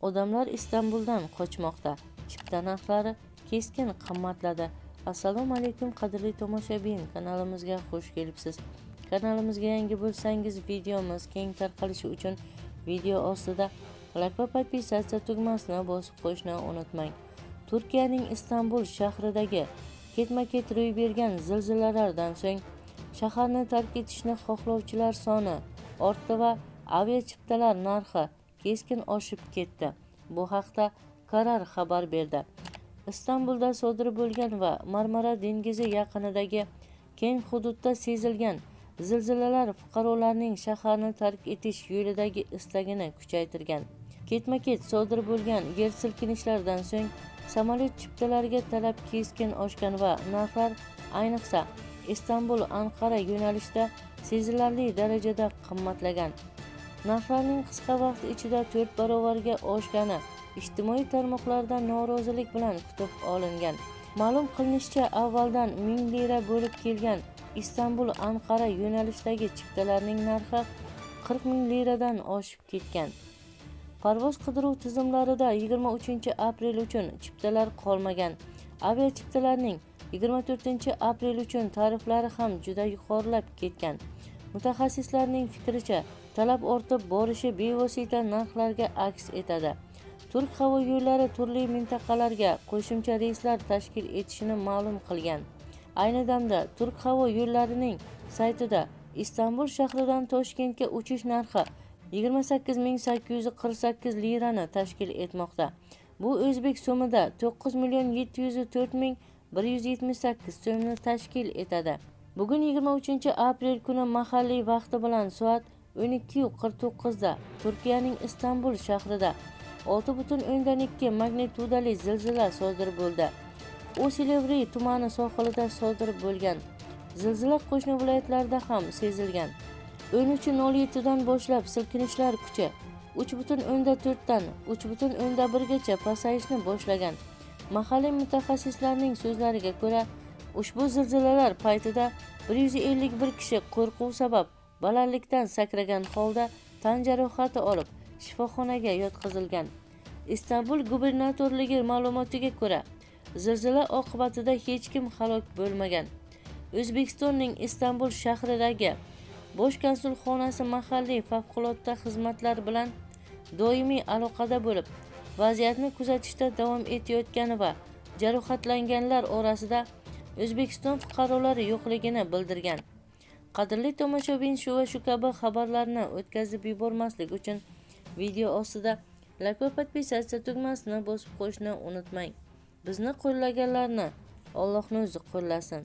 Odamlar Istanbuldan qochmoqda. Chipta narxlari keskin qimmatladi. Assalomu alaykum qadrli tomoshabin, kanalimizga xush kelibsiz. Kanalimizga yangi bo'lsangiz, videomiz keng tarqalishi uchun video ostida like va podpisatsiya tugmasini bosib qo'yishni unutmang. Turkiyaning Istanbul shahridagi ketma-ket ro'y bergan zilzilalardan so'ng shaharni tark etishni xohlovchilar soni ortdi va aviachiptalar narxi keskin oshib ketdi. Bu haqda Karar xabar berdi. Istanbulda sodir bo'lgan va Marmara dengizi yaqinidagi keng hududda sezilgan zilzilalar fuqarolarning shaharni tark etish yo'lidagi istagini kuchaytirgan. Ketma-ket sodir bo'lgan yer silkinishlaridan so'ng samolyot chiptalariga talab keskin oshgan va narxlar ayniqsa Istanbul-Anqara yo'nalishida sezilarli darajada qimmatlagan. Narxlarning qisqa vaqt ichida 4 barobarga oshgani ijtimoiy tarmoqlarda norozilik bilan kutib olingan. Ma'lum qilinishicha, avvaldan 1000 lira bo'lib kelgan Istanbul-Anqara yo'nalishidagi chiptalarning narxi 40 ming liradan oshib ketgan. Parvoz qidiruv tizimlarida 23-aprel uchun chiptalar qolmagan. Aviachiptalarning 24-aprel uchun tariflari ham juda yuqorilab ketgan. Mutaxassislarning fikricha, talab ortib borishi bevosita narxlarga aks etadi. Turk havo yo'llari turli mintaqalarga qo'shimcha reyslar tashkil etishini ma'lum qilgan. Ayni damda Turk havo yo'llarining saytida Istanbul shahridan Toshkentga uchish narxi 28.848 lirani tashkil etmoqda. Bu o'zbek so'mida 9.704.178 so'mni tashkil etadi. Bugun 23-aprel kuni mahalliy vaqti bilan soat 12:49 da Turkiyaning Istanbul shahrida 6.2 magnitudali zilzila sodir bo'ldi. U Silivri tumani sohilida sodir bo'lgan. Zilzila qo'shni viloyatlarda ham sezilgan. 13:07 dan boshlab silkinishlar kuchi 3.4 dan 3.1 gacha pasayishni boshlagan. Mahalliy mutaxassislarning so'zlariga ko'ra, ushbu zilzilalar paytida 151 kishi qo'rquv sabab balandlikdan sakragan holda tan jarohati olib shifoxonaga yotqizilgan. Istanbul gubernatorligi ma'lumotiga ko'ra, zilzila oqibatida hech kim halok bo'lmagan. O'zbekistonning Istanbul shahridagi bosh konsulxonasi mahalliy favqulodda xizmatlar bilan doimiy aloqada bo'lib, vaziyatni kuzatishda davom etayotgani va jarohatlanganlar orasida O'zbekiston fuqarolari yo'qligini bildirgan. Qadrli tomoshabin, shu va shu kabi xabarlarni o'tkazib yubormaslik uchun video ostida like va podpisatsiya tugmasini bosib qo'yishni unutmang. Bizni qo'llaganlarni Allohning o'zi qo'llasin.